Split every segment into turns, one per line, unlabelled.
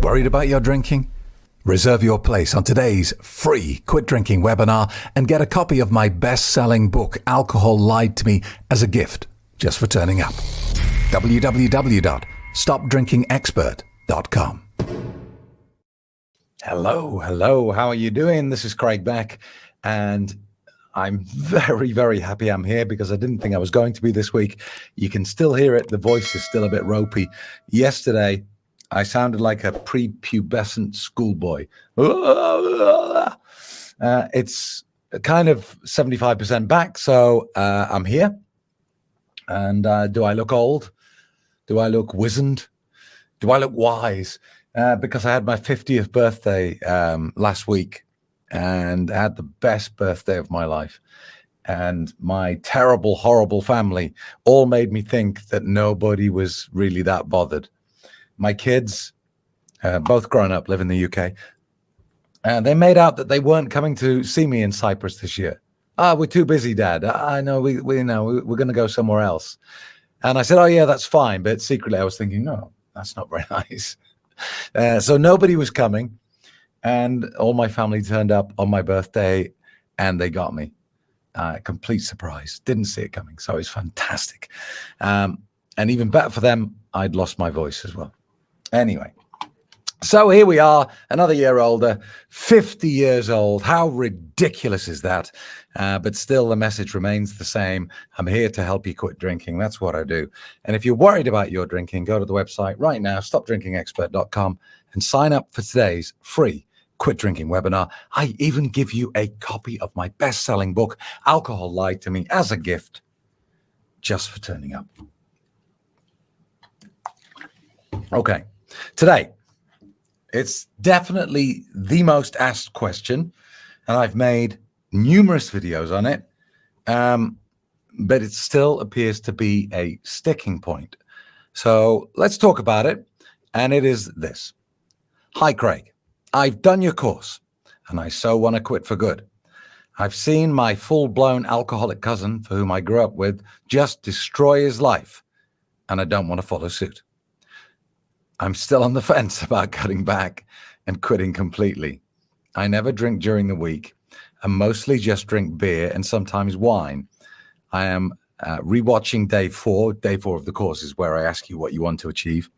Worried about your drinking? Reserve your place on today's free Quit Drinking webinar and get a copy of my best-selling book, Alcohol Lied to Me, as a gift just for turning up. www.stopdrinkingexpert.com. Hello. How are you doing? This is Craig Beck, and I'm very, very happy I'm here because I didn't think I was going to be this week. You can still hear it. The voice is still a bit ropey. Yesterday, I sounded like a prepubescent schoolboy. It's kind of 75% back, so I'm here. And do I look old? Do I look wizened? Do I look wise? Because I had my 50th birthday last week, and I had the best birthday of my life. And my terrible, horrible family all made me think that nobody was really that bothered. My kids, both grown up, live in the UK. And they made out that they weren't coming to see me in Cyprus this year. We're too busy, Dad. I know we're going to go somewhere else. And I said, oh, yeah, that's fine. But secretly, I was thinking, no, that's not very nice. So nobody was coming. And all my family turned up on my birthday, and they got me. Complete surprise. Didn't see it coming. So it was fantastic. And even better for them, I'd lost my voice as well. Anyway, so here we are, another year older, 50 years old. How ridiculous is that? But still, the message remains the same. I'm here to help you quit drinking. That's what I do. And if you're worried about your drinking, go to the website right now, stopdrinkingexpert.com, and sign up for today's free Quit Drinking webinar. I even give you a copy of my best-selling book, Alcohol Lied to Me, as a gift, just for turning up. Okay. Today, it's definitely the most asked question, and I've made numerous videos on it, but it still appears to be a sticking point. So let's talk about it, and it is this. Hi, Craig. I've done your course, and I so want to quit for good. I've seen my full-blown alcoholic cousin, for whom I grew up with, just destroy his life, and I don't want to follow suit. I'm still on the fence about cutting back and quitting completely. I never drink during the week and mostly just drink beer and sometimes wine. I am rewatching day four. Day four of the course is where I ask you what you want to achieve.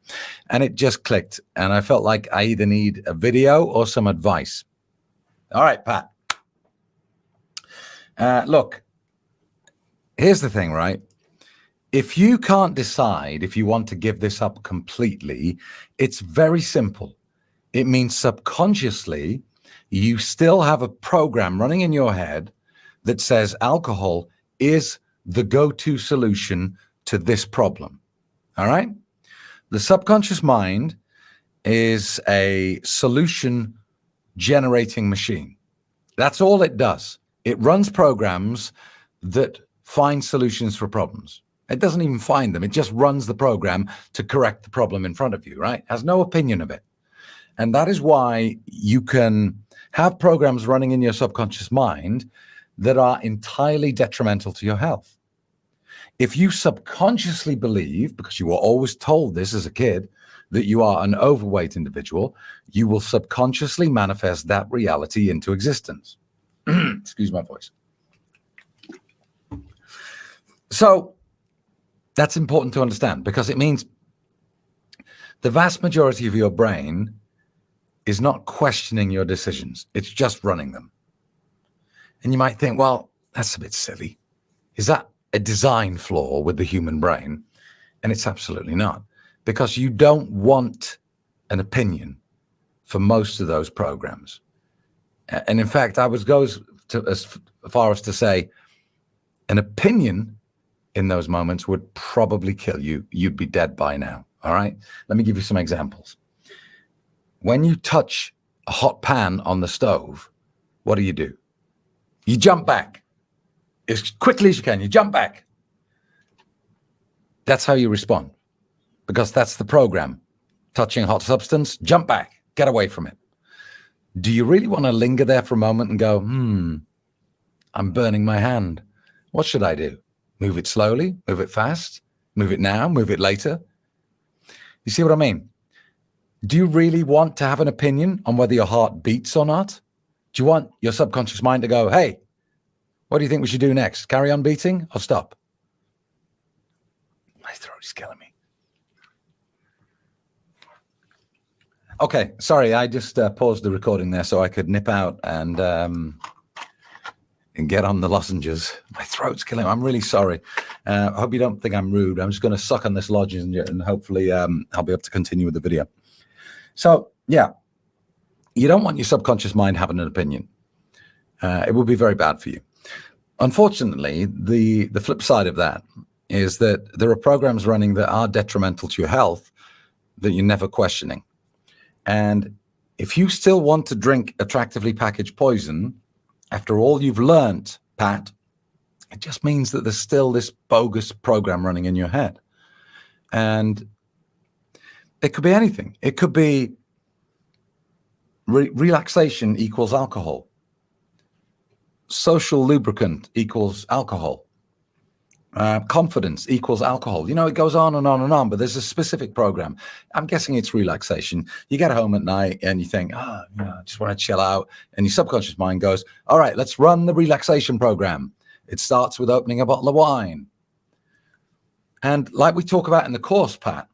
And it just clicked. And I felt like I either need a video or some advice. All right, Pat. Look, here's the thing, right? If you can't decide if you want to give this up completely, it's very simple. It means subconsciously, you still have a program running in your head that says alcohol is the go-to solution to this problem. All right? The subconscious mind is a solution generating machine. That's all it does. It runs programs that find solutions for problems. It doesn't even find them. It just runs the program to correct the problem in front of you, right? It has no opinion of it. And that is why you can have programs running in your subconscious mind that are entirely detrimental to your health. If you subconsciously believe, because you were always told this as a kid, that you are an overweight individual, you will subconsciously manifest that reality into existence. Excuse my voice. So, that's important to understand because it means the vast majority of your brain is not questioning your decisions. It's just running them. And you might think, well, that's a bit silly. Is that a design flaw with the human brain? And it's absolutely not, because you don't want an opinion for most of those programs. And in fact, I would go as far as to say an opinion in those moments would probably kill you. You'd be dead by now. All right. Let me give you some examples. When you touch a hot pan on the stove, what do? You jump back as quickly as you can. You jump back. That's how you respond, because that's the program. Touching hot substance, jump back, get away from it. Do you really want to linger there for a moment and go, I'm burning my hand. What should I do? Move it slowly, move it fast, move it now, move it later. You see what I mean? Do you really want to have an opinion on whether your heart beats or not? Do you want your subconscious mind to go, hey, what do you think we should do next? Carry on beating or stop? My throat is killing me. Okay, sorry, I just paused the recording there so I could nip out and get on the lozenges. My throat's killing me. I'm really sorry. I hope you don't think I'm rude. I'm just going to suck on this lozenge and hopefully I'll be able to continue with the video. So, yeah, you don't want your subconscious mind having an opinion. It will be very bad for you. Unfortunately, the flip side of that is that there are programs running that are detrimental to your health that you're never questioning. And if you still want to drink attractively packaged poison, after all you've learned, Pat, it just means that there's still this bogus program running in your head. And it could be anything. It could be relaxation equals alcohol. Social lubricant equals alcohol. Confidence equals alcohol. You know, it goes on and on and on, but there's a specific program. I'm guessing it's relaxation. You get home at night and you think, I just want to chill out. And your subconscious mind goes, all right, let's run the relaxation program. It starts with opening a bottle of wine. And like we talk about in the course, Pat,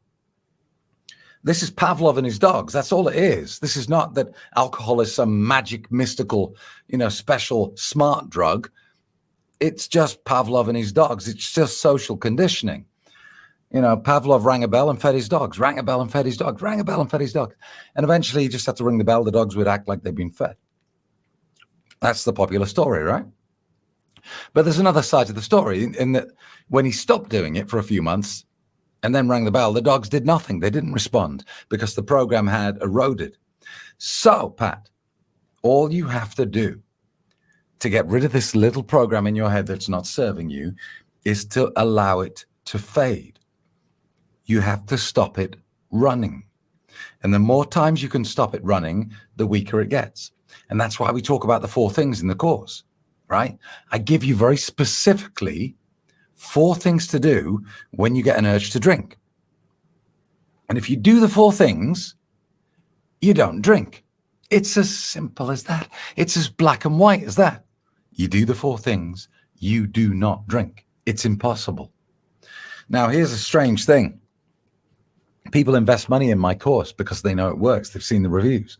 this is Pavlov and his dogs. That's all it is. This is not that alcohol is some magic, mystical, special smart drug. It's just Pavlov and his dogs. It's just social conditioning. Pavlov rang a bell and fed his dogs, rang a bell and fed his dogs, rang a bell and fed his dogs. And eventually he just had to ring the bell. The dogs would act like they'd been fed. That's the popular story, right? But there's another side to the story in that when he stopped doing it for a few months and then rang the bell, the dogs did nothing. They didn't respond because the program had eroded. So, Pat, all you have to do to get rid of this little program in your head that's not serving you is to allow it to fade. You have to stop it running. And the more times you can stop it running, the weaker it gets. And that's why we talk about the 4 things in the course, right? I give you very specifically 4 things to do when you get an urge to drink. And if you do the 4 things, you don't drink. It's as simple as that. It's as black and white as that. You do the 4 things, you do not drink. It's impossible. Now, here's a strange thing. People invest money in my course because they know it works. They've seen the reviews.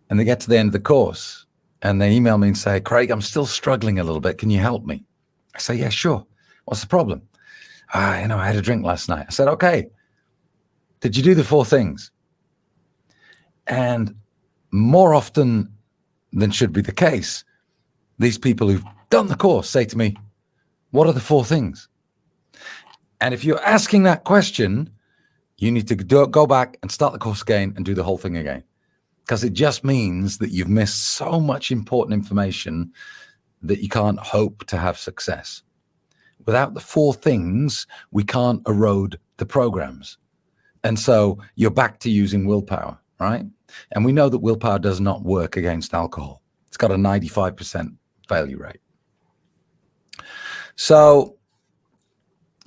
And they get to the end of the course and they email me and say, Craig, I'm still struggling a little bit. Can you help me? I say, yeah, sure. What's the problem? I had a drink last night. I said, okay. Did you do the 4 things? And more often than should be the case, these people who've done the course say to me, what are the 4 things? And if you're asking that question, you need to go back and start the course again and do the whole thing again. Because it just means that you've missed so much important information that you can't hope to have success. Without the 4 things, we can't erode the programs. And so you're back to using willpower, right? And we know that willpower does not work against alcohol. It's got a 95% failure rate. So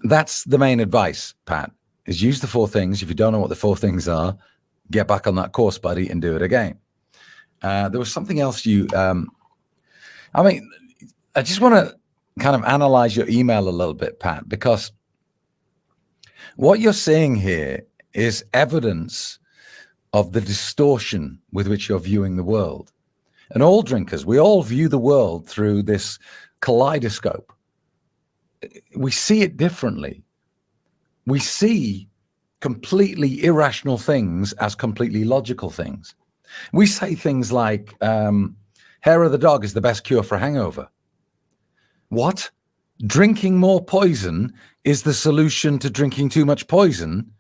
that's the main advice, Pat, is use the 4 things. If you don't know what the 4 things are, get back on that course, buddy, and do it again. There was something else I just want to kind of analyze your email a little bit, Pat, because what you're seeing here is evidence of the distortion with which you're viewing the world. And all drinkers, we all view the world through this kaleidoscope. We see it differently. We see completely irrational things as completely logical things. We say things like, hair of the dog is the best cure for a hangover. What? Drinking more poison is the solution to drinking too much poison?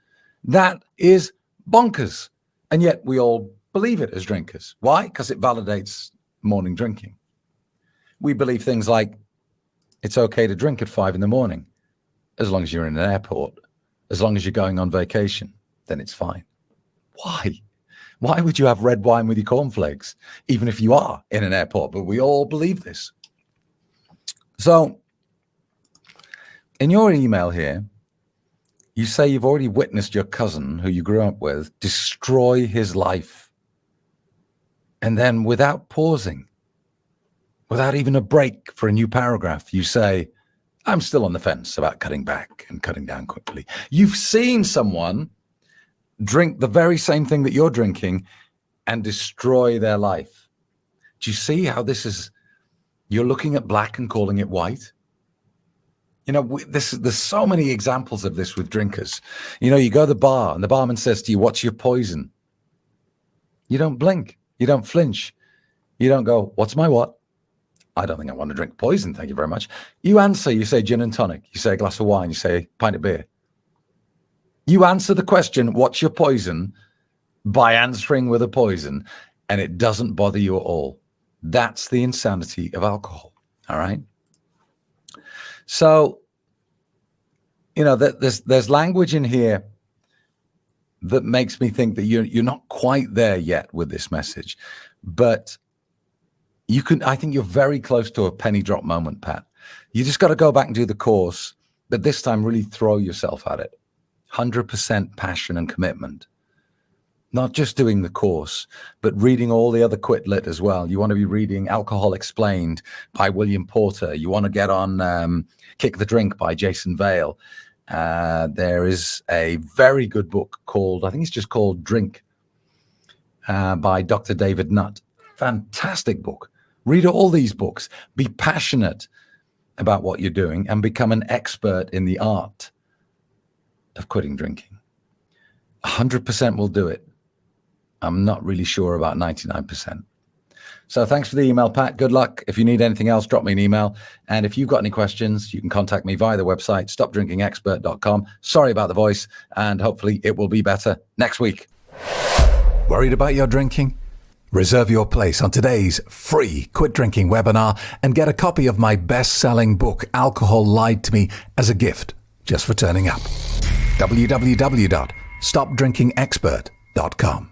That is bonkers. And yet we all believe it as drinkers. Why? Because it validates morning drinking. We believe things like it's okay to drink at 5 a.m, as long as you're in an airport, as long as you're going on vacation, then it's fine. Why? Why would you have red wine with your cornflakes, even if you are in an airport? But we all believe this. So in your email here, You say you've already witnessed your cousin, who you grew up with, destroy his life. And then without pausing, without even a break for a new paragraph, you say, I'm still on the fence about cutting back and cutting down quickly. You've seen someone drink the very same thing that you're drinking and destroy their life. Do you see how this is? You're looking at black and calling it white. You know, there's so many examples of this with drinkers. You know, you go to the bar and the barman says to you, what's your poison? You don't blink. You don't flinch. You don't go, what's my what? I don't think I want to drink poison. Thank you very much. You answer, you say gin and tonic. You say a glass of wine. You say a pint of beer. You answer the question, what's your poison, by answering with a poison, and it doesn't bother you at all. That's the insanity of alcohol. All right. So, you know, there's language in here that makes me think that you're not quite there yet with this message, but I think you're very close to a penny drop moment, Pat. You just got to go back and do the course, but this time really throw yourself at it. 100% passion and commitment. Not just doing the course, but reading all the other Quit Lit as well. You want to be reading Alcohol Explained by William Porter. You want to get on Kick the Drink by Jason Vale. There is a very good book called, I think it's just called Drink, by Dr. David Nutt. Fantastic book. Read all these books. Be passionate about what you're doing and become an expert in the art of quitting drinking. 100% will do it. I'm not really sure about 99%. So thanks for the email, Pat. Good luck. If you need anything else, drop me an email. And if you've got any questions, you can contact me via the website, stopdrinkingexpert.com. Sorry about the voice, and hopefully it will be better next week. Worried about your drinking? Reserve your place on today's free Quit Drinking webinar and get a copy of my best-selling book, Alcohol Lied to Me, as a gift just for turning up. www.stopdrinkingexpert.com.